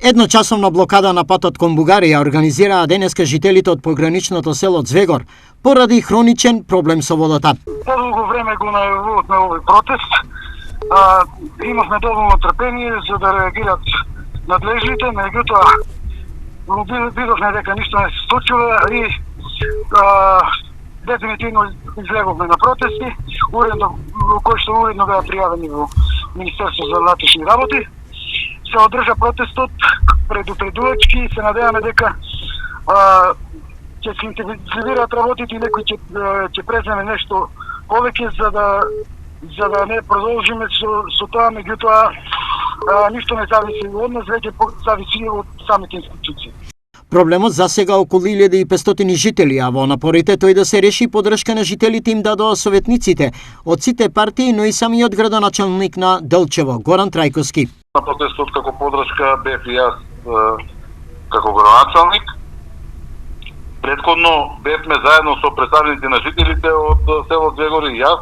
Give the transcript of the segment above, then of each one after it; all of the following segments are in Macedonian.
Едночасовна блокада на патот кон Бугарија организираа денеска жителите од пограничното село Звегор поради хроничен проблем со водата. Подолго време го најавувавме овој протест. Имавме доволно трпение за да реагират надлежните, меѓутоа видовме дека ништо не се случува и дефинитивно излеговме на протести, кои што уредно беа пријавени во Министерство за внатрешни работи. Се одржа протестот предупредувачки и се надеваме дека ќе се интензивираат работите и некој ќе преземе нешто повеќе за да не продолжиме со тоа, меѓутоа ништо не зависи од нас, веќе зависи од самите институции. Проблемот засега околу 1500 жители, а во напорите тој да се реши подршка на жителите им дадоа советниците од сите партии, но и самиот градоначалник на Делчево, Горан Трајковски. На протестот како подршка бев и јас како градоначалник. Претходно бевме заедно со представници на жителите од село Звегор и јас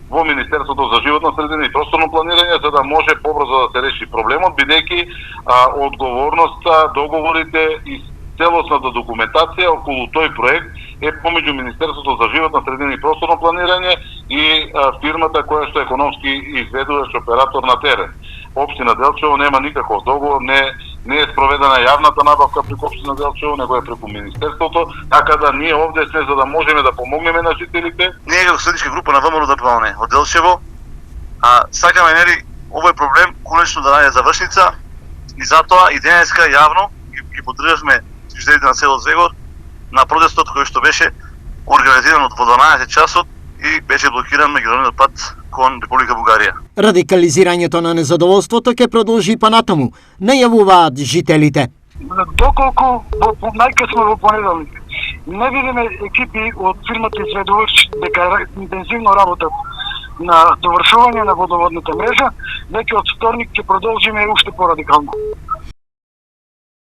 во Министерството за животна средина и просторно планирање за да може побрзо да се реши проблемот, бидејќи одговорноста, договорите и целосната документација околу тој проект е помеѓу Министерството за животна средина и просторно планирање и фирмата која што економски изведуваш оператор на терен. Општина Делчево нема никаков договор, не е спроведена јавната набавка преку Општина Делчево, него е преку Министерството, така да ние овде сме за да можеме да помогнеме на жителите. Ние како студентска група на ВМРО ДПМН од Делчево, сакаме овој проблем конечно да најде завршница и затоа и денеска јавно ги поддржавме жителите на село Звегор на протестот кој што беше организиран во 12 часот и беше блокиран меѓународниот пат кон Република Бугарија. Радикализирањето на незадоволството ќе продолжи панатаму, најавуваат жителите. Доколку најкасно во понеделник не видиме екипи од фирмата изведувач дека интензивно работат на довршување на водоводната мрежа, веќе од вторник ќе продолжиме уште порадикално.